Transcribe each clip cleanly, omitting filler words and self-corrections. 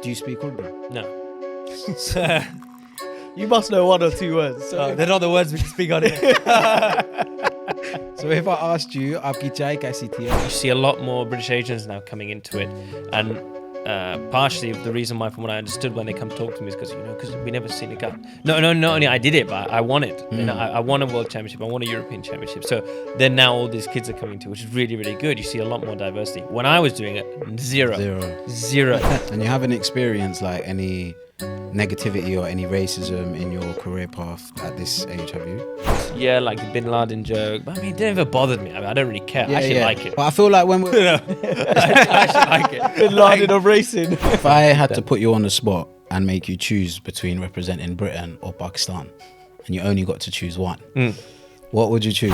Do you speak Urdu? No. You must know one or two words. They're not the words we can speak on here. So if I asked you, "Aapki chai kaisi thi hai?" You see a lot more British Asians now coming into it, and partially the reason why, from what I understood, when they come talk to me is because we never seen a guy. No, not only I did it, but I won it. I won a world championship, I won a European championship. So then now all these kids are coming to, which is really, really good. You see a lot more diversity. When I was doing it, zero. And you haven't experienced like any negativity or any racism in your career path at this age, have you? Yeah, like the Bin Laden joke. But I mean, it never bothered me. I mean, I don't really care. I actually like it. But I feel like when we're I actually like it. Bin Laden of racing. if I had to put you on the spot and make you choose between representing Britain or Pakistan, and you only got to choose one, what would you choose?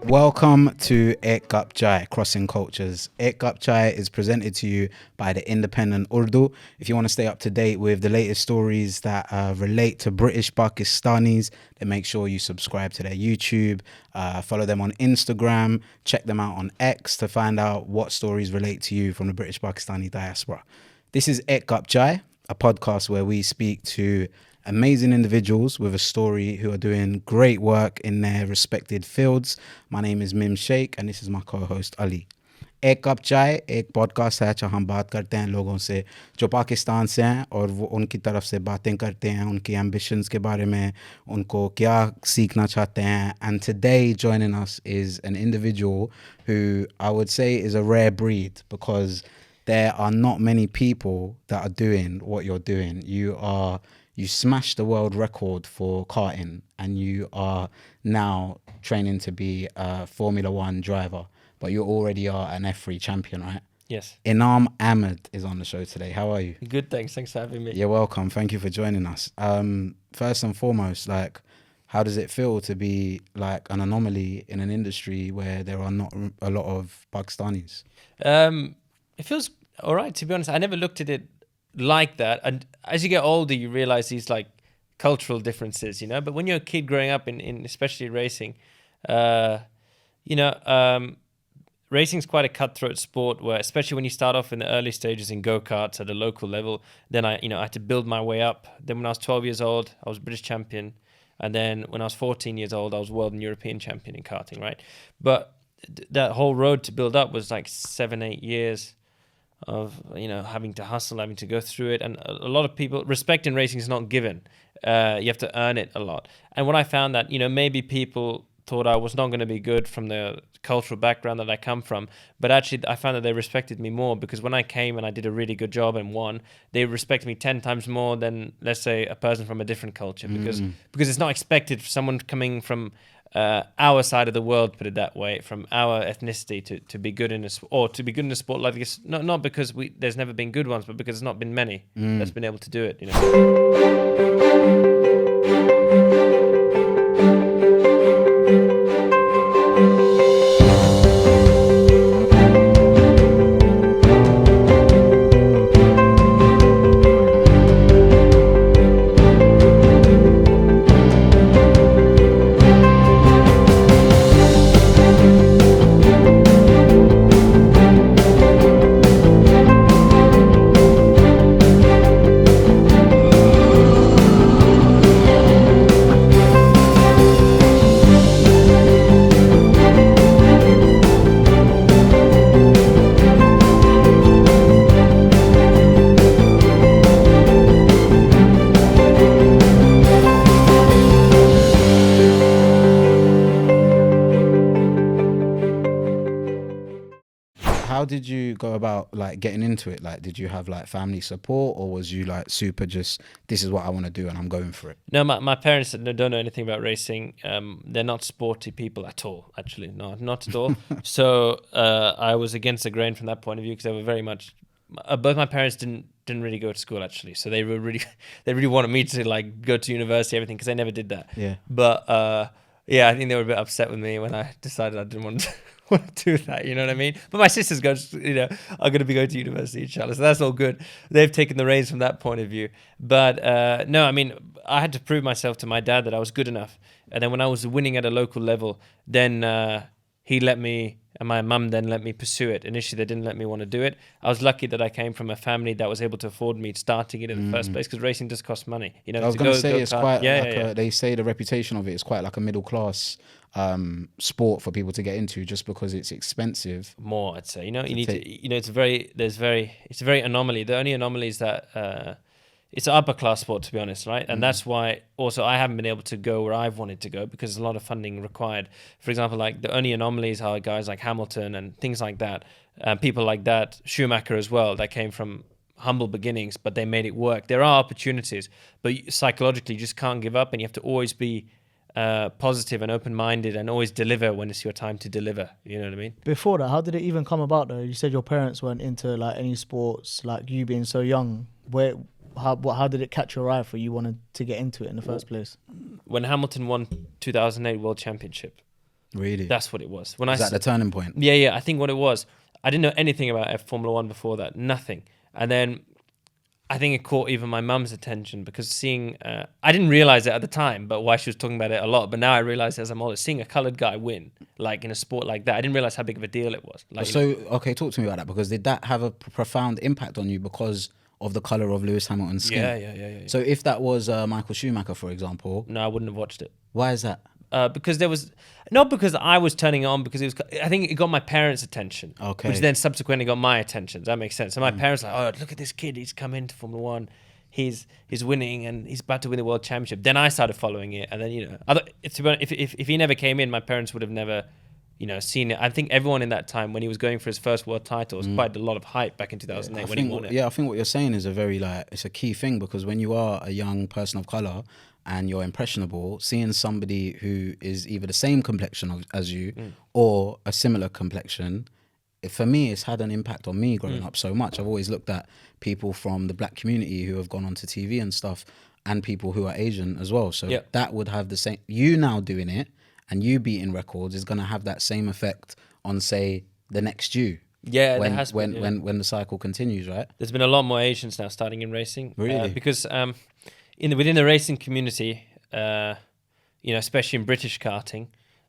Welcome to Ek Cup Chai, Crossing Cultures. Ek Cup Chai is presented to you by the Independent Urdu. If you want to stay up to date with the latest stories that relate to British Pakistanis, then make sure you subscribe to their YouTube, follow them on Instagram, check them out on X to find out what stories relate to you from the British Pakistani diaspora. This is Ek Cup Chai, a podcast where we speak to amazing individuals with a story who are doing great work in their respected fields. My name is Mim Shaikh and this is my co-host Ali. एक cup चाय एक podcast है जहाँ हम बात करते हैं लोगों से जो पाकिस्तान से हैं और वो उनकी तरफ से बातें करते हैं उनकी ambitions के बारे में उनको क्या सीखना चाहते हैं. And today joining us is an individual who I would say is a rare breed because there are not many people that are doing what you're doing. You smashed the world record for karting and you are now training to be a Formula One driver, but you already are an F3 champion, right? Yes. Enaam Ahmed is on the show today. How are you? Good, thanks. Thanks for having me. You're welcome. Thank you for joining us. First and foremost, like, how does it feel to be like an anomaly in an industry where there are not a lot of Pakistanis? It feels all right, to be honest. I never looked at it like that, and as you get older you realize these like cultural differences, but when you're a kid growing up in especially racing, racing's quite a cutthroat sport where, especially when you start off in the early stages in go-karts at a local level, then I had to build my way up. Then when I was 12 years old I was British champion, and then when I was 14 years old I was world and European champion in karting, right? But that whole road to build up was like 7-8 years of having to hustle, having to go through it. And a lot of people, respect in racing is not given. You have to earn it a lot. And when I found that maybe people thought I was not going to be good from the cultural background that I come from, but actually I found that they respected me more, because when I came and I did a really good job and won, they respected me 10 times more than, let's say, a person from a different culture, because it's not expected for someone coming from our side of the world, put it that way, from our ethnicity to be good in a sport like this. Not because there's never been good ones, but because there's not been many that's been able to do it. How did you go about like getting into it? Like, did you have like family support, or was you like super just, this is what I want to do and I'm going for it? No, my parents don't know anything about racing. They're not sporty people at all, actually. No, not at all. So I was against the grain from that point of view, because they were very much, both my parents didn't really go to school, actually. So they really wanted me to like go to university, everything, because I never did that. Yeah. But yeah, I think they were a bit upset with me when I decided I didn't want want to do that. You know what I mean? But my sisters are going to be going to university, inshallah. So that's all good. They've taken the reins from that point of view. But no, I mean, I had to prove myself to my dad that I was good enough. And then when I was winning at a local level, then he let me, and my mum then let me pursue it. Initially, they didn't let me want to do it. I was lucky that I came from a family that was able to afford me starting it in the first place, because racing does cost money. You know, I was going to say it's quite yeah. they say the reputation of it is quite like a middle class sport for people to get into, just because it's expensive. More, I'd say. You know, you need to. You know, it's a very anomaly. The only anomaly is that it's an upper class sport, to be honest, right? And that's why also I haven't been able to go where I've wanted to go, because there's a lot of funding required. For example, like the only anomalies are guys like Hamilton and things like that, people like that, Schumacher as well, that came from humble beginnings, but they made it work. There are opportunities, but psychologically you just can't give up, and you have to always be positive and open-minded and always deliver when it's your time to deliver. You know what I mean? Before that, how did it even come about though? You said your parents weren't into like any sports, like you being so young. How did it catch your eye for you wanted to get into it in the first place? When Hamilton won 2008 World Championship. Really? That's what it was. Is that the turning point? Yeah. I think what it was, I didn't know anything about Formula One before that. Nothing. And then I think it caught even my mum's attention, because seeing, I didn't realize it at the time, but why she was talking about it a lot. But now I realize as I'm older, seeing a colored guy win, like in a sport like that, I didn't realize how big of a deal it was. Like, So, okay, talk to me about that, because did that have a profound impact on you because of the color of Lewis Hamilton's skin? Yeah. So if that was Michael Schumacher, for example, No, I wouldn't have watched it. why is that? Because there was, not because I was turning it on, because it was, I think it got my parents' attention. Okay. Which then subsequently got my attention. Does that make sense? So my parents were like, oh, look at this kid. He's come into Formula One. He's winning, and he's about to win the World Championship. Then I started following it. And then, you know, if he never came in, my parents would have never, you know, seen it. I think everyone in that time, when he was going for his first world title, was quite a lot of hype back in 2008 when he won it. Yeah, I think what you're saying is it's a key thing, because when you are a young person of color and you're impressionable, seeing somebody who is either the same complexion as you or a similar complexion, for me, it's had an impact on me growing up so much. I've always looked at people from the black community who have gone onto TV and stuff, and people who are Asian as well. So that would have the same, you now doing it and you beating records is going to have that same effect on, say, the next you. Yeah, when, there has when, been, when the cycle continues, right? There's been a lot more Asians now starting in racing. Really? Because within the racing community, you know, especially in British karting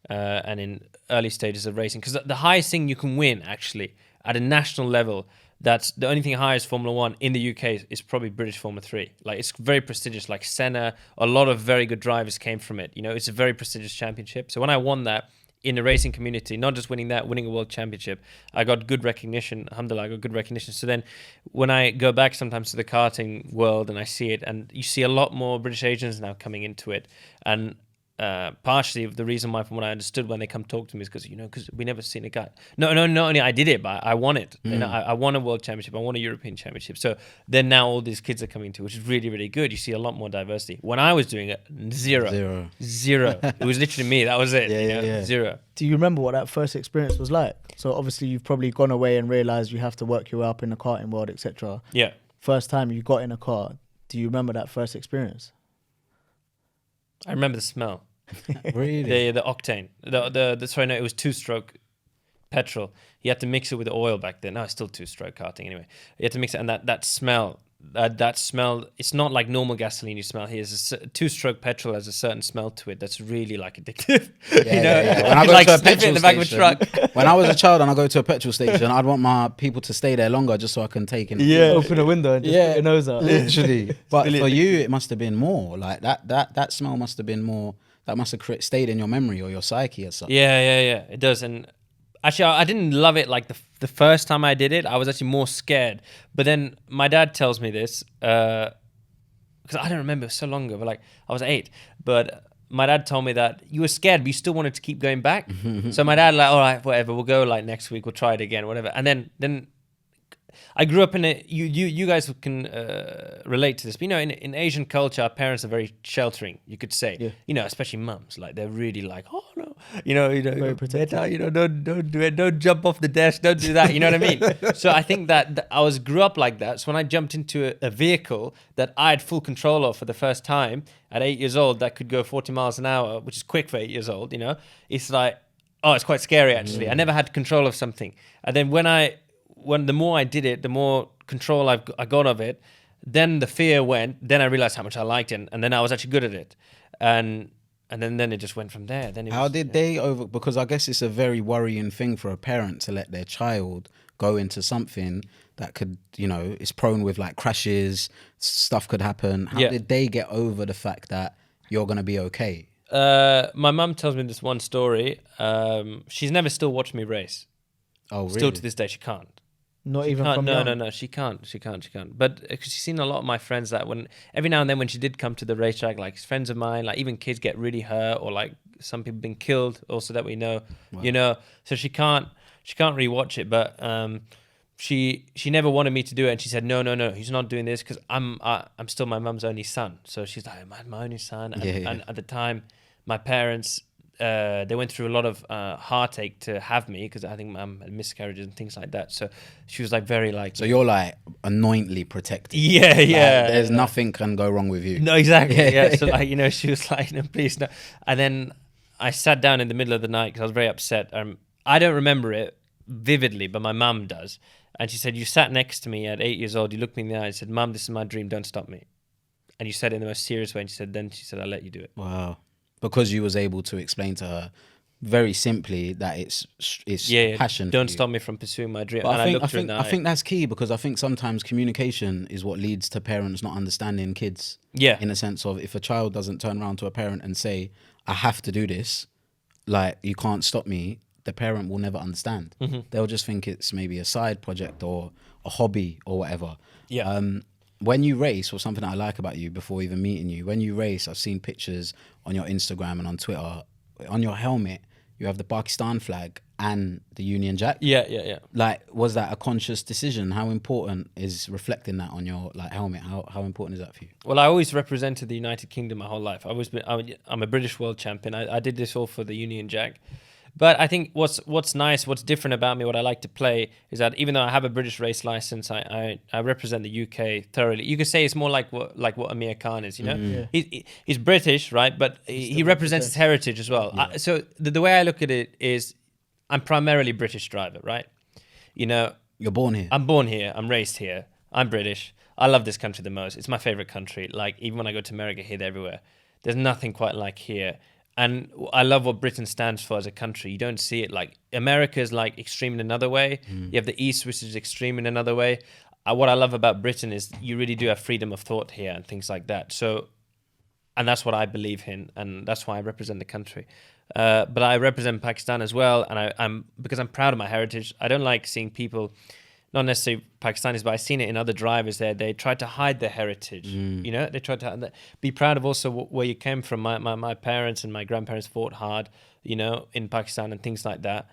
and in early stages of racing, because the highest thing you can win actually at a national level, that's the only thing higher as Formula One in the UK is probably British Formula 3. Like, it's very prestigious. Like Senna, a lot of very good drivers came from it. You know, it's a very prestigious championship. So when I won that in the racing community, not just winning that, winning a world championship, I got good recognition. Alhamdulillah, I got good recognition. So then when I go back sometimes to the karting world and I see it, and you see a lot more British Asians now coming into it, and partially the reason why, from what I understood when they come talk to me, is because, you know, because we never seen a guy. No, not only I did it, but I won it. And I won a world championship. I won a European championship. So then now all these kids are coming to, which is really, really good. You see a lot more diversity. When I was doing it, zero. It was literally me. That was it. Yeah. Zero. Do you remember what that first experience was like? So obviously you've probably gone away and realised you have to work your way up in the karting world, etc. Yeah. First time you got in a car, do you remember that first experience? I remember the smell. Really? The octane. It was two-stroke petrol. You had to mix it with oil back then. No, it's still two-stroke karting anyway. You had to mix it, and that smell. That smell, it's not like normal gasoline you smell here. Two-stroke petrol has a certain smell to it that's really like addictive. Yeah. When I go like to a sniff it in petrol the back of a station, truck. when I was a child and I go to a petrol station, I'd want my people to stay there longer just so I can take in. Open a window and just put your nose out. Literally. But for you, it must have been more like that smell must have been more. That must have stayed in your memory or your psyche or something. Yeah. It does. And actually, I didn't love it like the first time I did it. I was actually more scared. But then my dad tells me this, because I don't remember, it was so long ago, but like I was 8. But my dad told me that you were scared, but you still wanted to keep going back. So my dad, like, all right, whatever, we'll go like next week, we'll try it again, whatever. And then I grew up in a, you guys can relate to this, but you know, in Asian culture, our parents are very sheltering, you could say. Yeah. You know, especially mums, like they're really like, oh no, you know, Very protective. better, you know, don't do it, don't jump off the desk, don't do that. You know what I mean? So I think that I grew up like that. So when I jumped into a vehicle that I had full control of for the first time at 8 years old, that could go 40 miles an hour, which is quick for 8 years old. You know, it's like Oh, it's quite scary actually. I never had control of something, and then when the more I did it, the more control I got of it. Then the fear went. Then I realized how much I liked it, and then I was actually good at it, and then it just went from there. Then How did they over? Because I guess it's a very worrying thing for a parent to let their child go into something that could, it's prone with like crashes, stuff could happen. How did they get over the fact that you're gonna be okay? My mum tells me this one story. She's never still watched me race. Oh, really? Still to this day, she can't. Not She even can't, from no, young? no, no, she can't. But she's seen a lot of my friends that every now and then when she did come to the racetrack, like friends of mine, like even kids get really hurt or like some people been killed also that we know, so she can't really watch it. But she never wanted me to do it, and she said no, he's not doing this because I'm still my mum's only son. So she's like, my only son, and at the time, my parents. They went through a lot of heartache to have me because I think mum had miscarriages and things like that. So she was like very like. So you're like anointly protected. Yeah. There's nothing can go wrong with you. No, exactly. Yeah. So like she was like, no, please no. And then I sat down in the middle of the night because I was very upset. I don't remember it vividly, but my mum does. And she said, you sat next to me at 8 years old. You looked me in the eye and said, Mum, this is my dream. Don't stop me. And you said it in the most serious way. And she said, I'll let you do it. Wow. Because you was able to explain to her very simply that it's passion. Don't stop me from pursuing my dream. But And I looked her in the I eye. think that's key because I think sometimes communication is what leads to parents not understanding kids. Yeah. In a sense of if a child doesn't turn around to a parent and say, I have to do this, like you can't stop me, the parent will never understand. Mm-hmm. They'll just think it's maybe a side project or a hobby or whatever. Yeah. When you race, or something that I like about you before even meeting you, when you race, I've seen pictures on your Instagram and on Twitter. On your helmet, you have the Pakistan flag and the Union Jack. Yeah. Like, was that a conscious decision? How important is reflecting that on your helmet? How important is that for you? Well, I always represented the United Kingdom my whole life. I'm a British world champion. I did this all for the Union Jack. But I think what's nice, what's different about me, what I like to play is that even though I have a British race license, I represent the UK thoroughly. You could say it's more like what Amir Khan is, He's British, right? But he represents his heritage as well. Yeah. So the way I look at it is I'm primarily British driver, right? You're born here. I'm born here. I'm raised here. I'm British. I love this country the most. It's my favorite country. Like even when I go to America, here, everywhere, there's nothing quite like here. And I love what Britain stands for as a country. You don't see it like America is like extreme in another way. You have the East, which is extreme in another way. What I love about Britain is you really do have freedom of thought here and things like that. So, and that's what I believe in, and that's why I represent the country. But I represent Pakistan as well, and I'm because I'm proud of my heritage. I don't like seeing people, not necessarily Pakistanis, but I've seen it in other drivers there. They try to hide their heritage. They try to be proud of also where you came from. My parents and my grandparents fought hard, in Pakistan and things like that.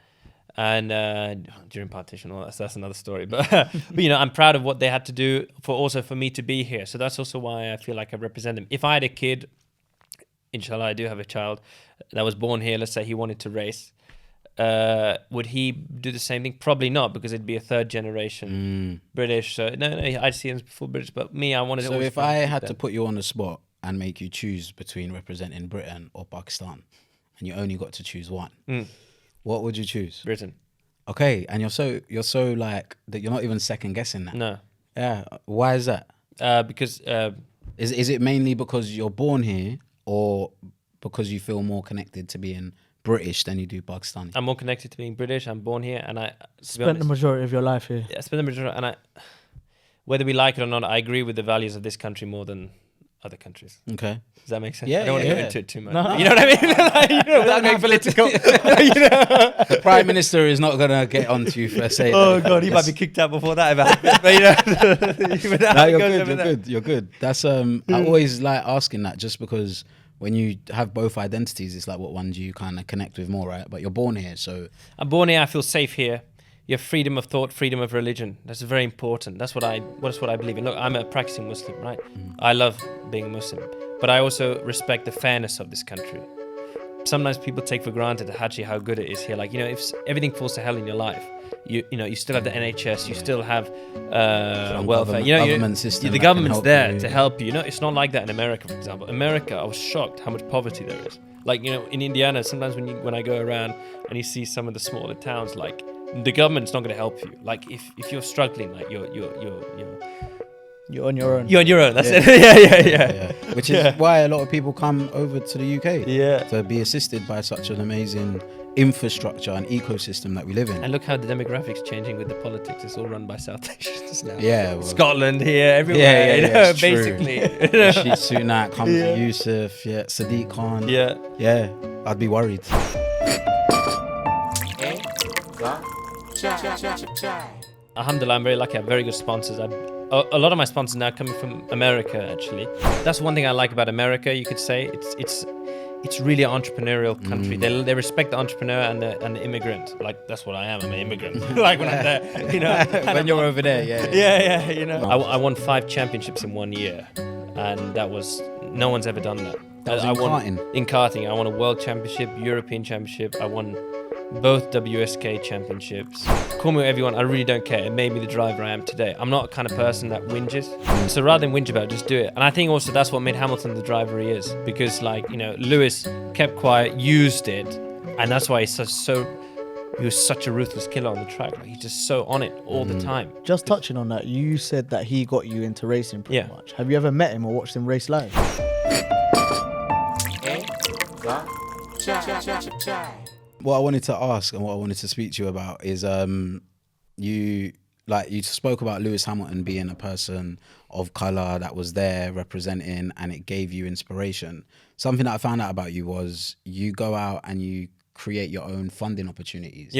And during partition, all that's another story. But, I'm proud of what they had to do for me to be here. So that's also why I feel like I represent them. If I had a kid, inshallah, I do have a child that was born here. Let's say he wanted to race. Would he do the same thing? Probably not, because it'd be a third generation British. So no, I see him as full British. But me, I wanted to. So if I had to put you on the spot and make you choose between representing Britain or Pakistan, and you only got to choose one, what would you choose? Britain. Okay, and you're so like that. You're not even second guessing that. No. Yeah. Why is that? Because is it mainly because you're born here, or because you feel more connected to being British than you do Pakistani? I'm more connected to being British. I'm born here, and I Spent the majority of your life here. I spent the majority, and whether we like it or not, I agree with the values of this country more than other countries. Okay. Does that make sense? Yeah, I don't want to yeah. go into it too much. No. You know what I mean? Without being political. The Prime Minister is not gonna get onto you for saying. Oh God, he might be kicked out before that ever happened. But No, you're good. That's I always like asking that, just because when you have both identities, it's like what one do you kind of connect with more, right? But you're born here, so I'm born here. I feel safe here. You have freedom of thought, freedom of religion. That's very important. That's what I believe in. Look, I'm a practicing Muslim, right? I love being a Muslim, but I also respect the fairness of this country. Sometimes people take for granted actually how good it is here. Like, if everything falls to hell in your life, you still have the NHS, you still have welfare. Government system. The government's there to help you. It's not like that in America, for example. America, I was shocked how much poverty there is. Like, you know, in Indiana, sometimes when I go around and you see some of the smaller towns, like the government's not going to help you. Like if you're struggling, like you're You're on your own. you're on your own. That's Yeah. it. yeah. Which is why a lot of people come over to the UK Yeah. to be assisted by such an amazing infrastructure and ecosystem that we live in. And look how the demographics changing with the politics. It's all run by South Asians now. Yeah, well, Scotland here, everywhere. Yeah, you yeah, know, it's true. basically. Rishi Sunak, Hamza Yeah. Yusuf, Sadiq Khan. yeah. I'd be worried. Alhamdulillah, I'm very lucky. I have very good sponsors. A lot of my sponsors now coming from America. Actually, that's one thing I like about America. You could say it's really an entrepreneurial country. They respect the entrepreneur and the immigrant. Like that's what I am. I'm an immigrant. Like when I'm there, you know. When you're over there, Yeah, you know. I won 5 championships in 1 year, and that was no one's ever done that. That was I in won karting? In karting, I won a world championship, European championship. I won both WSK championships. Call me whatever you want. I really don't care. It made me the driver I am today. I'm not the kind of person that whinges. So rather than whinge about it, just do it. And I think also that's what made Hamilton the driver he is. Because like, you know, Lewis kept quiet, used it. And that's why he was such a ruthless killer on the track. Like, he's just so on it all the time. Just touching on that, you said that he got you into racing pretty Yeah. much. Have you ever met him or watched him race live? What I wanted to ask and what I wanted to speak to you about is you spoke about Lewis Hamilton being a person of color that was there representing, and it gave you inspiration. Something that I found out about you was you go out and you create your own funding opportunities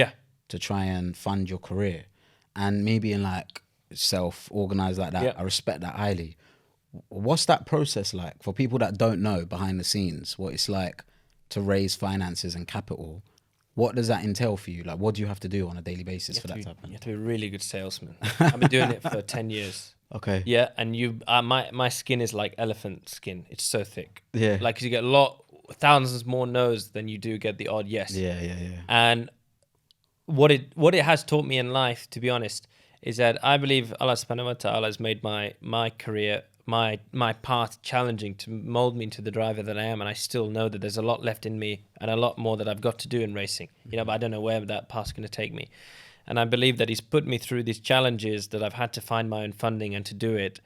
to try and fund your career, and maybe in like self-organized like that. I respect that highly. What's that process like for people that don't know behind the scenes, what it's like to raise finances and capital? What does that entail for you? Like, what do you have to do on a daily basis for that to happen? You have to be a really good salesman. I've been doing it for 10 years. Okay. Yeah, and my skin is like elephant skin. It's so thick. Yeah. Like, 'cause you get thousands more no's than you do get the odd yes. Yeah. And what it has taught me in life, to be honest, is that I believe Allah subhanahu wa ta'ala has made my career, my path challenging to mold me into the driver that I am, and I still know that there's a lot left in me and a lot more that I've got to do in racing. You know, but I don't know where that path's going to take me. And I believe that he's put me through these challenges that I've had to find my own funding and to do it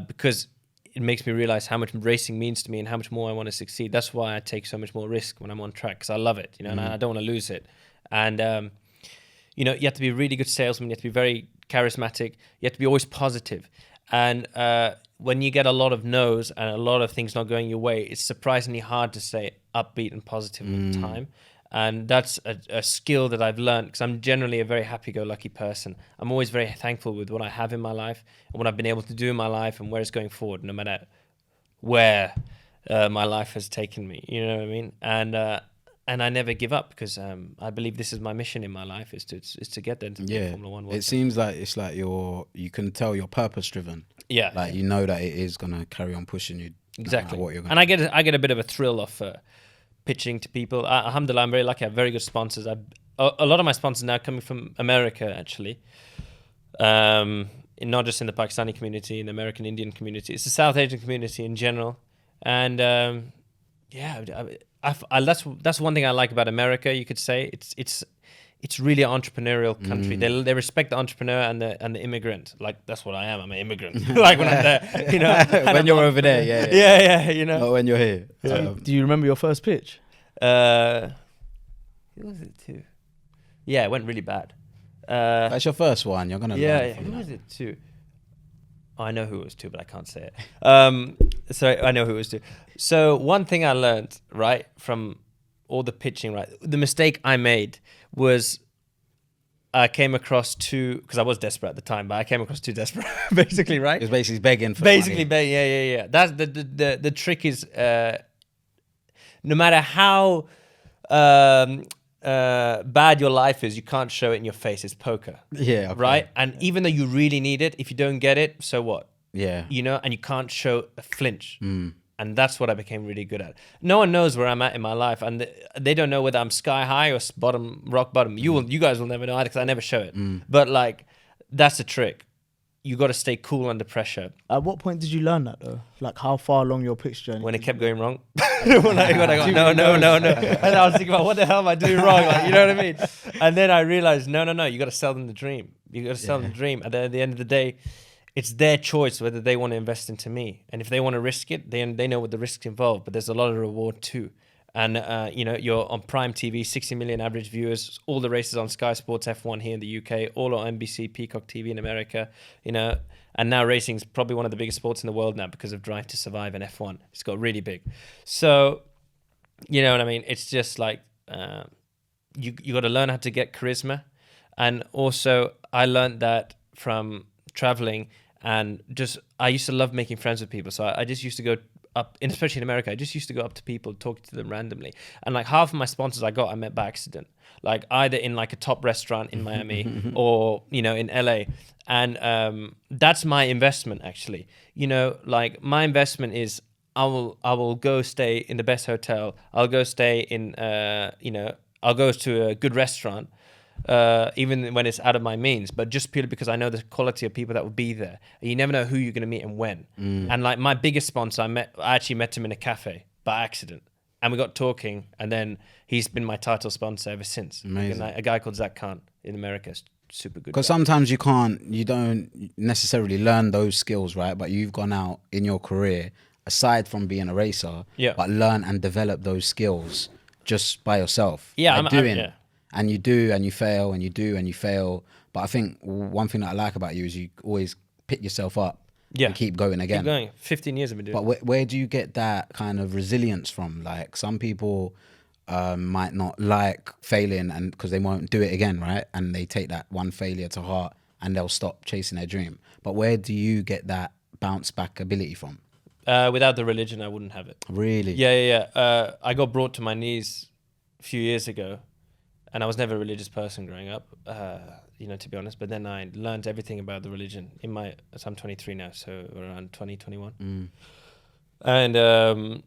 because it makes me realize how much racing means to me and how much more I want to succeed. That's why I take so much more risk when I'm on track, because I love it, you know, and I don't want to lose it. And, you know, you have to be a really good salesman. You have to be very charismatic. You have to be always positive. And when you get a lot of no's and a lot of things not going your way, it's surprisingly hard to stay upbeat and positive all the time. And that's a skill that I've learned, because I'm generally a very happy-go-lucky person. I'm always very thankful with what I have in my life and what I've been able to do in my life and where it's going forward, no matter where my life has taken me. You know what I mean? And I never give up, because I believe this is my mission in my life, is to get there to be Formula One. It seems like it's like you can tell you're purpose driven. Yeah, like you know that it is gonna carry on pushing you. Exactly. What you're gonna and I get a bit of a thrill off pitching to people. Alhamdulillah, I'm very lucky. I have very good sponsors. A lot of my sponsors now coming from America, actually. Not just in the Pakistani community, in the American Indian community. It's the South Asian community in general. And that's one thing I like about America, you could say. It's really an entrepreneurial country. They respect the entrepreneur and the immigrant. Like that's what I am. I'm an immigrant. Like when I'm there, you know. When you're over there, yeah, you know. Not when you're here. Do you remember your first pitch? Who was it to? Yeah, it went really bad. That's your first one. You're gonna learn from who that. was it to? Oh, I know who it was to, but I can't say it. So I know who it was to. So one thing I learned, right, from all the pitching, right, the mistake I made was I came across because I was desperate at the time, but I came across too desperate, basically, right? It's basically begging for Basically, money. yeah. That's the trick is, no matter how bad your life is, you can't show it in your face. It's poker. Yeah. Okay. Right? And even though you really need it, if you don't get it, so what? Yeah. You know, and you can't show a flinch. And that's what I became really good at. No one knows where I'm at in my life, and they don't know whether I'm sky high or rock bottom. You guys will never know either, because I never show it. But like, that's the trick. you got to stay cool under pressure. At what point did you learn that though? Like how far along your pitch journey? When it kept going wrong. When I go, no. And I was thinking about what the hell am I doing wrong? Like, you know what I mean? And then I realized, no, you got to sell them the dream. You got to sell them the dream. And then at the end of the day, it's their choice whether they want to invest into me. And if they want to risk it, they know what the risks involved. But there's a lot of reward too. And, you're on Prime TV, 60 million average viewers, all the races on Sky Sports F1 here in the UK, all on NBC, Peacock TV in America, and now racing is probably one of the biggest sports in the world now because of Drive to Survive and F1. It's got really big. So, you know what I mean? It's just like, you got to learn how to get charisma. And also I learned that from traveling and I used to love making friends with people. So I just used to go up, especially in America, I just used to go up to people, talk to them randomly. And like half of my sponsors I met by accident, like either in like a top restaurant in Miami or, in LA. And that's my investment actually. Like my investment is I will go stay in the best hotel. I'll go stay in, I'll go to a good restaurant. Even when it's out of my means, but just purely because I know the quality of people that will be there. You never know who you're going to meet and when. And like my biggest sponsor, I actually met him in a cafe by accident, and we got talking, and then he's been my title sponsor ever since. Amazing. A guy called Zach Khan in America, is super good. Because guy. sometimes you don't necessarily learn those skills, right? But you've gone out in your career, aside from being a racer, but learn and develop those skills just by yourself. Yeah, by And you do, and you fail, and you do, and you fail. But I think one thing that I like about you is you always pick yourself up and keep going again. Keep going. 15 years I've been doing it. But where do you get that kind of resilience from? Like some people might not like failing and because they won't do it again, right? And they take that one failure to heart and they'll stop chasing their dream. But where do you get that bounce back ability from? Without the religion, I wouldn't have it. Really? Yeah. I got brought to my knees a few years ago. And I was never a religious person growing up, to be honest. But then I learned everything about the religion so I'm 23 now, so around 2021. And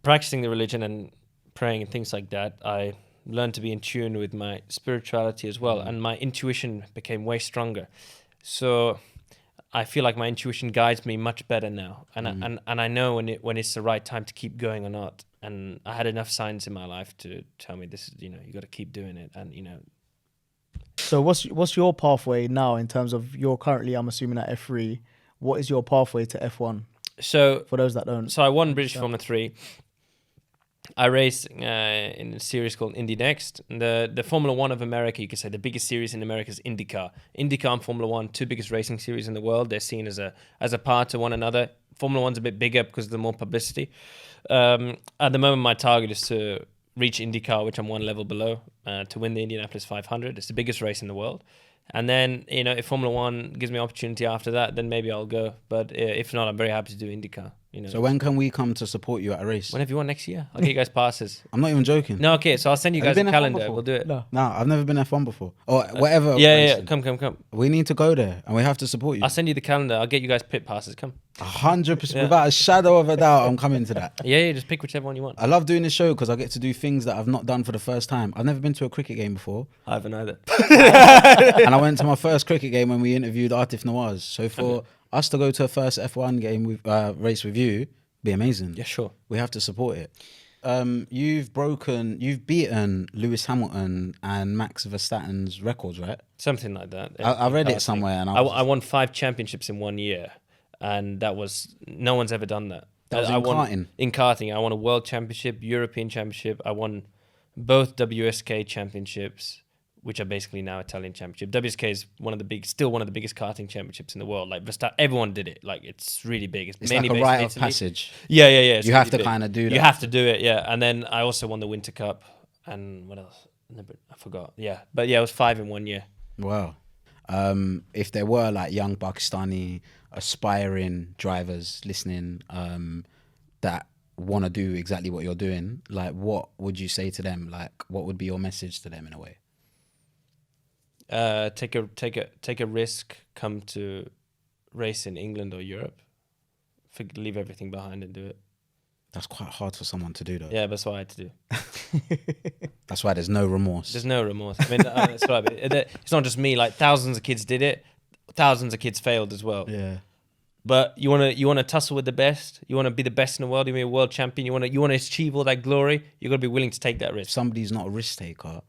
practicing the religion and praying and things like that, I learned to be in tune with my spirituality as well. And my intuition became way stronger. So I feel like my intuition guides me much better now. And I know when it's the right time to keep going or not. And I had enough signs in my life to tell me this is, you got to keep doing it. And, So what's your pathway now in terms of you're currently, I'm assuming, at F3. What is your pathway to F1? So for those that don't. So I won British Formula 3. I race in a series called Indy Next. The Formula 1 of America, you could say the biggest series in America is IndyCar. IndyCar and Formula 1, two biggest racing series in the world. They're seen as a part to one another. Formula 1's a bit bigger because of the more publicity. At the moment, my target is to reach IndyCar, which I'm one level below, to win the Indianapolis 500. It's the biggest race in the world. And then, if Formula 1 gives me opportunity after that, then maybe I'll go. But if not, I'm very happy to do IndyCar. So when can we come to support you at a race? Whenever you want next year. I'll get you guys passes. I'm not even joking. No, okay. So I'll send you guys a calendar. We'll do it. No, I've never been F1 before. Or whatever. Yeah. Come. We need to go there and we have to support you. I'll send you the calendar. I'll get you guys pit passes. Come. 100%. Without a shadow of a doubt, I'm coming to that. Yeah. Just pick whichever one you want. I love doing this show because I get to do things that I've not done for the first time. I've never been to a cricket game before. I haven't either. And I went to my first cricket game when we interviewed Atif Nawaz. So for us to go to a first F1 game with race with you, be amazing. Yeah, sure. We have to support it. You've beaten Lewis Hamilton and Max Verstappen's records, right? Something like that. I read it somewhere, and I won 5 championships in 1 year, and no one's ever done that. That was in karting. In karting, I won a world championship, European championship. I won both WSK championships, which are basically now Italian championship. WSK is still one of the biggest karting championships in the world. Like everyone did it. Like it's really big. It's mainly like a rite of passage. Yeah. You have to kind of do that. You have to do it, yeah. And then I also won the Winter Cup, and what else? I forgot. Yeah, but yeah, it was 5 in 1 year. Wow. If there were like young Pakistani aspiring drivers listening, that want to do exactly what you're doing, like what would you say to them? Like what would be your message to them in a way? Take a risk, come to race in England or Europe, leave everything behind and do it. That's quite hard for someone to do though. Yeah, that's what I had to do. That's why there's no remorse. There's no remorse. I mean, it's not just me, like thousands of kids did it. thousands of kids failed as well. Yeah. But you wanna tussle with the best. You wanna be the best in the world. You wanna be a world champion. You wanna achieve all that glory. You gotta be willing to take that If risk. somebody's not a risk taker,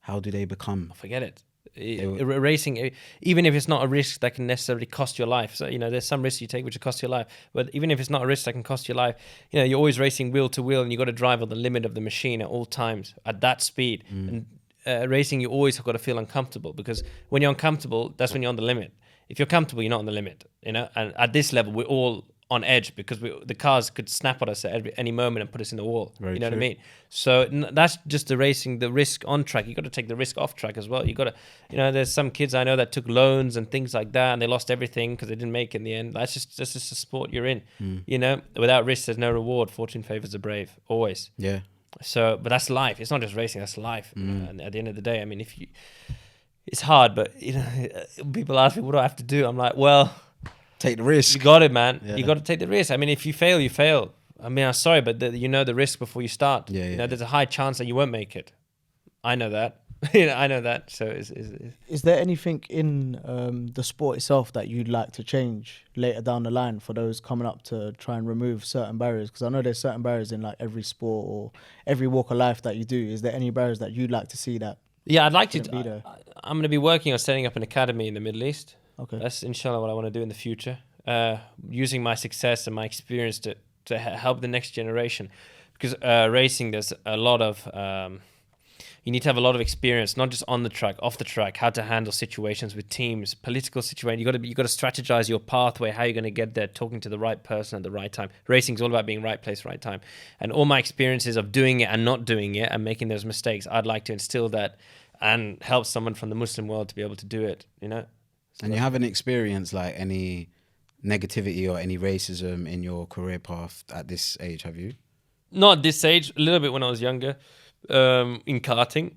how do they become? Forget it. would- Racing, even if it's not a risk that can necessarily cost your life. So there's some risks you take which will cost your life. But even if it's not a risk that can cost your life, you're always racing wheel to wheel, and you got to drive on the limit of the machine at all times at that speed. And racing, you always got to feel uncomfortable, because when you're uncomfortable, that's when you're on the limit. If you're comfortable, you're not on the limit. And at this level, we're all on edge, because the cars could snap at us at any moment and put us in the wall. Very you know true. what I mean? So that's just the racing, the risk on track. You got to take the risk off track as well. You got to, there's some kids I know that took loans and things like that, and they lost everything because they didn't make it in the end. That's just the sport you're in. Without risk, there's no reward. Fortune favors the brave, always. Yeah. So, but that's life. It's not just racing. That's life. And at the end of the day, I mean, it's hard, but people ask me, what do I have to do? I'm like, well, Take the risk. you got it, man. Yeah. You got to take the risk. I mean, if you fail, you fail. I mean, I'm sorry, but the risk before you start. Yeah. There's a high chance that you won't make it. I know that. I know that. So Is there anything in the sport itself that you'd like to change later down the line for those coming up to try and remove certain barriers? Because I know there's certain barriers in like every sport or every walk of life that you do. Is there any barriers that you'd like to see that? yeah, I'd like Shouldn't be to. there. I'm going to be working on setting up an academy in the Middle East. Okay. That's inshallah what I want to do in the future. Using my success and my experience to help the next generation, because racing, there's a lot of you need to have a lot of experience, not just on the track, off the track, how to handle situations with teams, political situations. You got to strategize your pathway, how you're going to get there, talking to the right person at the right time. Racing is all about being right place, right time. And all my experiences of doing it and not doing it and making those mistakes, I'd like to instill that and help someone from the Muslim world to be able to do it. And you haven't experienced like any negativity or any racism in your career path at this age, have you? Not at this age, a little bit when I was younger, in karting.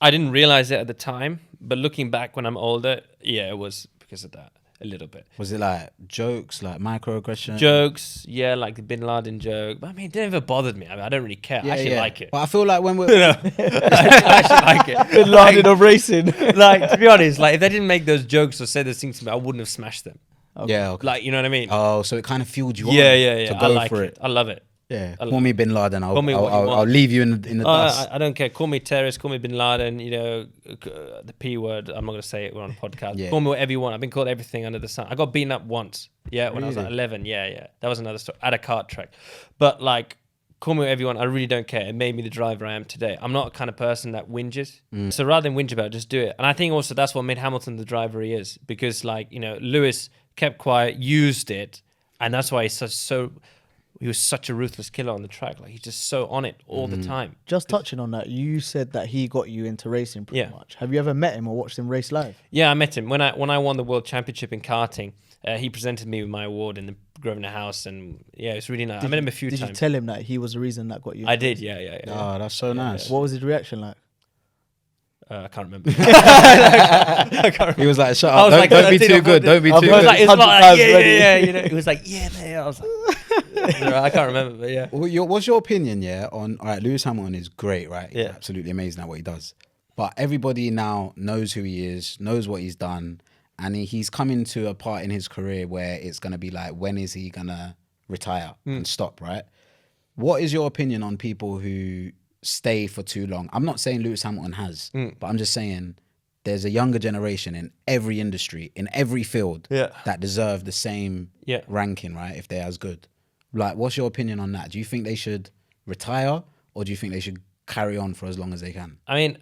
I didn't realize it at the time, but looking back when I'm older, yeah, it was because of that, a little bit. Was it like jokes, like microaggression? Jokes, yeah, like the Bin Laden joke. But I mean, it never bothered me. I mean, I don't really care. I actually like it. But I feel like when we're I actually like it. Bin Laden of racing. Like, to be honest, like if they didn't make those jokes or say those things to me, I wouldn't have smashed them. yeah, okay. Like, you know what I mean? Oh, so it kind of fueled you on Yeah. to I go like for it. I love it. Yeah, I call me Bin Laden. Call me what you want. I'll leave you in the dust. I don't care. Call me terrorist. Call me Bin Laden. The P word. I'm not going to say it. We're on a podcast. Yeah. Call me whatever you want. I've been called everything under the sun. I got beaten up once. Yeah, when I was like Really? 11. Yeah. That was another story. At a kart track. But like, call me whatever you want. I really don't care. It made me the driver I am today. I'm not a kind of person that whinges. So rather than whinge about it, just do it. And I think also that's what made Hamilton the driver he is. Because like, Lewis kept quiet, used it. And that's why he was such a ruthless killer on the track. Like, he's just so on it all the time. Just touching on that, you said that he got you into racing pretty Yeah. much. Have you ever met him or watched him race live? Yeah, I met him when I won the world championship in karting. He presented me with my award in the Grosvenor House, and yeah, it's really nice. I met him a few Did you times. tell him that he was the reason that got you? I did, yeah. Oh, that's so nice. What was his reaction like? I can't remember. I can't remember. He was like, "Shut I up! was Don't, like, don't I be did too it, good. Don't be I've too It was good." like, it's 100 like, times yeah. already. It was like, yeah, man. I was like, I can't remember, but yeah. What's your opinion, on all right, Lewis Hamilton is great, right? He's Yeah. absolutely amazing at what he does. But everybody now knows who he is, knows what he's done, and he's coming to a part in his career where it's gonna be like, when is he gonna retire and stop, right? What is your opinion on people who stay for too long? I'm not saying Lewis Hamilton has, but I'm just saying there's a younger generation in every industry, in every field, that deserve the same ranking, right? If they're as good. Like, what's your opinion on that? Do you think they should retire, or do you think they should carry on for as long as they can? I mean,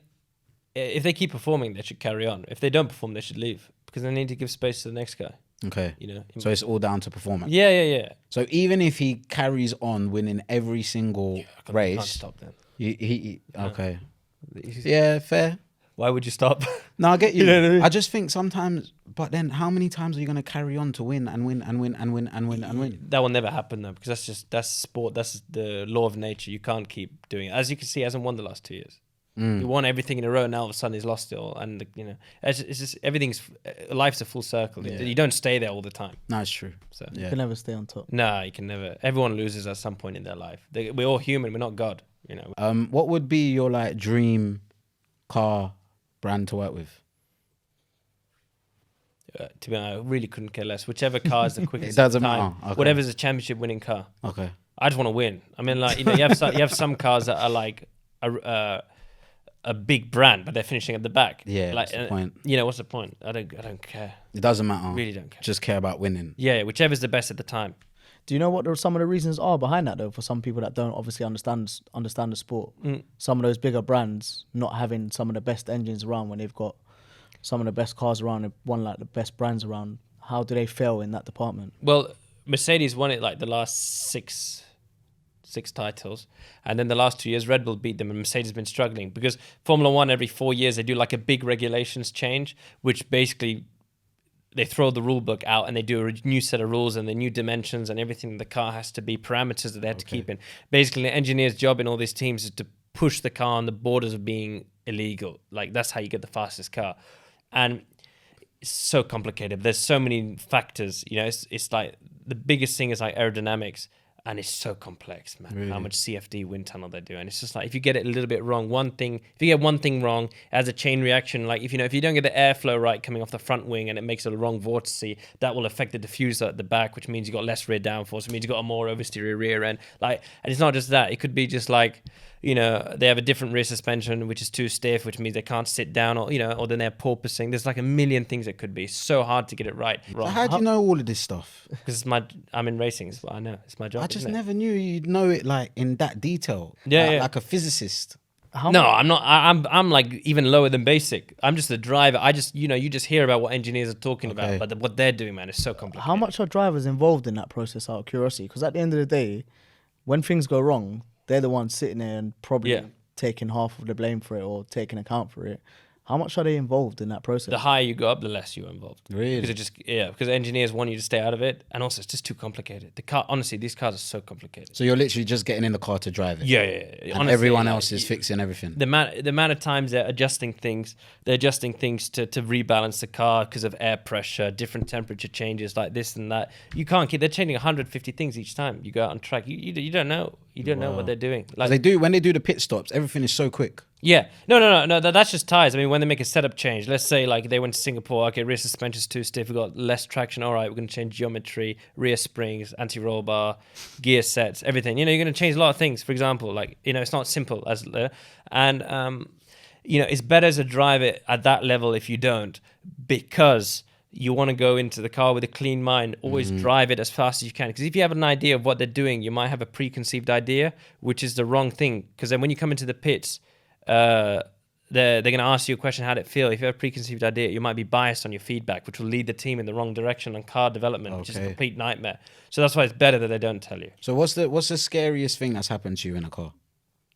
if they keep performing, they should carry on. If they don't perform, they should leave, because they need to give space to the next guy. Okay. You know. So it's all down to performance. Yeah. So even if he carries on winning every single Can't race, stop then. okay. Yeah, fair. Why would you stop? No, I get you. You know what I mean? I just think sometimes, but then how many times are you going to carry on to win and win and win and win and win and win? That will never happen though, because that's sport. That's the law of nature. You can't keep doing it. As you can see, he hasn't won the last 2 years. He won everything in a row. Now all of a sudden he's lost it all, and it's just everything's life's a full circle. Yeah. You don't stay there all the time. No, it's true. So You Yeah. can never stay on top. no, you can never. Everyone loses at some point in their life. We're all human. We're not God. What would be your like dream car brand to work with? To be honest, I really couldn't care less. Whichever car is the quickest. It doesn't at the time, matter. Okay. Whatever's a championship-winning car. Okay. I just want to win. I mean, like, you know, you have some cars that are like a big brand, but they're finishing at the back. Yeah, like, what's the point? You know, what's the point? I don't care. It doesn't matter. Really don't care. Just care about winning. Yeah, whichever's the best at the time. Do you know what some of the reasons are behind that though? For some people that don't obviously understand the sport, some of those bigger brands not having some of the best engines around when they've got some of the best cars around, and one like the best brands around. How do they fail in that department? Well, Mercedes won it like the last six titles, and then the last 2 years Red Bull beat them, and Mercedes has been struggling because Formula One every 4 years they do like a big regulations change, which basically they throw the rule book out and they do a new set of rules and the new dimensions and everything the car has to be, parameters that they have to keep in. Basically, the engineer's job in all these teams is to push the car on the borders of being illegal. Like, that's how you get the fastest car. And it's so complicated. There's so many factors. You know, it's like the biggest thing is like aerodynamics. And it's so complex, man. Really? How much CFD wind tunnel they do, and it's just like if you get it a little bit wrong, if you get one thing wrong, as a chain reaction, like if you don't get the airflow right coming off the front wing, and it makes a wrong vortice, that will affect the diffuser at the back, which means you got less rear downforce. It means you got a more oversteer rear end. Like, and it's not just that. It could be just like, you know, they have a different rear suspension, which is too stiff, which means they can't sit down, or, you know, or then they're porpoising. There's like a million things it could be. It's so hard to get it right. So how do you know all of this stuff? Because I'm in racing, is what I know. It's my job. I just isn't it? never knew you'd know it like in that detail. Yeah, like, yeah. like a physicist. No, I'm not. I'm like even lower than basic. I'm just the driver. I just, you know, you just hear about what engineers are talking Okay. about, but what they're doing, man, is so complicated. How much are drivers involved in that process out of curiosity? Because at the end of the day, when things go wrong, they're the ones sitting there and probably Yeah. taking half of the blame for it or taking account for it. How much are they involved in that process? The higher you go up, the less you're involved. Really? Because engineers want you to stay out of it, and also it's just too complicated. The car, honestly, these cars are so complicated. So you're literally just getting in the car to drive it. Yeah. And Honestly, everyone like, else is fixing everything. The amount of times they're adjusting things to rebalance the car because of air pressure, different temperature changes, like this and that. You can't keep. They're changing 150 things each time you go out on track. You don't know. You don't know what they're doing. Like, When they do the pit stops, everything is so quick. yeah. No. That's just tires. I mean, when they make a setup change, let's say like they went to Singapore, okay, rear suspension's too stiff, we've got less traction. All right, we're going to change geometry, rear springs, anti-roll bar, gear sets, everything. You know, you're going to change a lot of things. For example, like, you know, it's not simple as, and, you know, it's better as a driver at that level if you don't, because you want to go into the car with a clean mind, always drive it as fast as you can. Because if you have an idea of what they're doing, you might have a preconceived idea, which is the wrong thing. Because then when you come into the pits, they're going to ask you a question, how did it feel? If you have a preconceived idea, you might be biased on your feedback, which will lead the team in the wrong direction on car development, which is a complete nightmare. So that's why it's better that they don't tell you. So what's the scariest thing that's happened to you in a car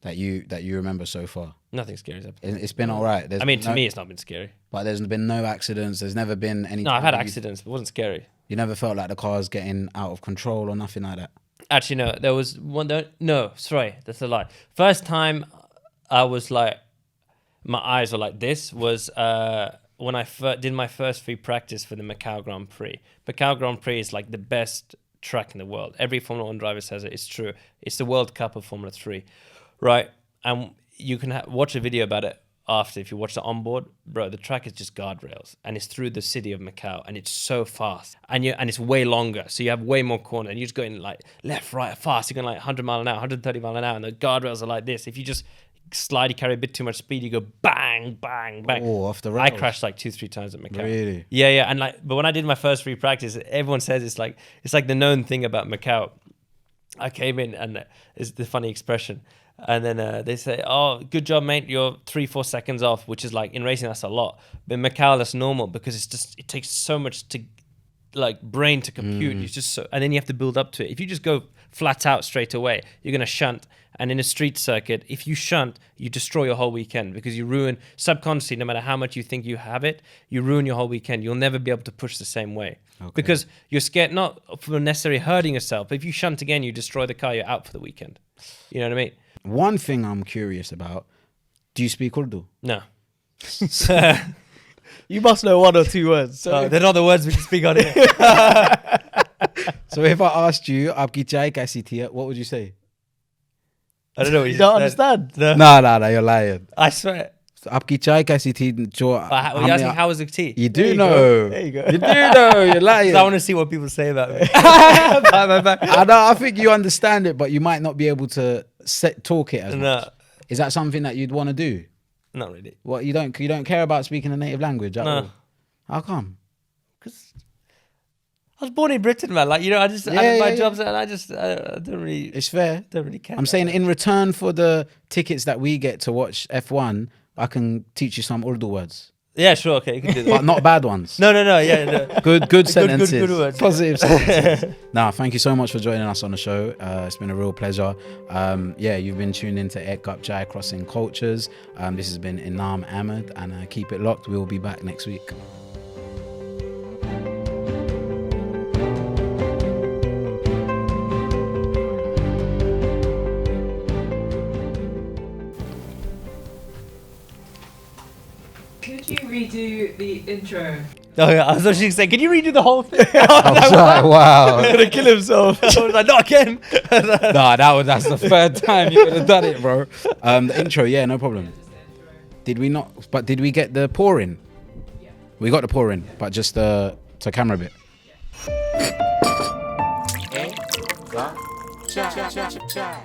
that you remember so far? Nothing scary has happened. It's been all right. I mean, to me, it's not been scary. But there's been no accidents. There's never been any. No, I've had accidents, but it wasn't scary. You never felt like the car's getting out of control or nothing like that. Actually, no. There was one. No, sorry, that's a lie. First time I was like, my eyes were like this was when I did my first free practice for the Macau Grand Prix. Macau Grand Prix is like the best track in the world. Every Formula 1 driver says it. It's true. It's the World Cup of Formula 3, right? And you can watch a video about it after if you watch the onboard. Bro, the track is just guardrails, and it's through the city of Macau, and it's so fast, and it's way longer, so you have way more corner, and you're just going like left, right, fast. You're going like 100 mile an hour, 130 mile an hour, and the guardrails are like this. If you just slide, you carry a bit too much speed, you go bang, bang, bang. Oh, off the rails. I crashed like 2-3 times at Macau. Really? Yeah, and like, but when I did my first free practice, everyone says it's like the known thing about Macau. I came in, and it's the funny expression. And then they say, "Oh, good job, mate. You're 3-4 seconds off," which is like in racing, that's a lot. But in Macau, that's normal because it takes so much to like brain to compute. It's just so, and then you have to build up to it. If you just go flat out straight away, you're gonna shunt. And in a street circuit, if you shunt, you destroy your whole weekend because you ruin subconsciously. No matter how much you think you have it, you ruin your whole weekend. You'll never be able to push the same way because you're scared not for necessarily hurting yourself. But if you shunt again, you destroy the car. You're out for the weekend. You know what I mean? One thing I'm curious about, do you speak Urdu? No. You must know one or two words. So They're not the words we can speak on here. So if I asked you, "Aapki chai kaisi thi?" what would you say? I don't know what you don't understand. No. No, you're lying. I swear. आपकी चाय कैसी थी जो You're asking how was the tea? You do you know. go. There you go. You do know. You're lying. I want to see what people say about me. Behind my back. I know. I think you understand it, but you might not be able to talk it as No. much. Is that something that you'd want to do? Not really. What, you don't care about speaking a native language at No. all? How come? Because I was born in Britain, man. Like, you know, I just Yeah, I did my yeah, jobs and I don't really It's fair. don't really care. I'm saying in return for the tickets that we get to watch F1, I can teach you some Urdu words, Yeah, sure, okay, you can do that. but not bad ones. No, yeah, no. Good sentences. good words. Positive sentences. Nah, thank you so much for joining us on the show. It's been a real pleasure. Yeah, you've been tuned into Ek Cup Chai Crossing Cultures. This has been Enaam Ahmed, and keep it locked. We'll be back next week. Could you redo the intro? Oh yeah, I was actually saying, can you redo the whole thing? Wow. He's gonna kill himself. I was like, not again. Nah, that's the third time you would have done it, bro. The intro, yeah, no problem. Did we not? But did we get the pouring? Yeah. We got the pouring, but just the camera bit. Yeah. Chai.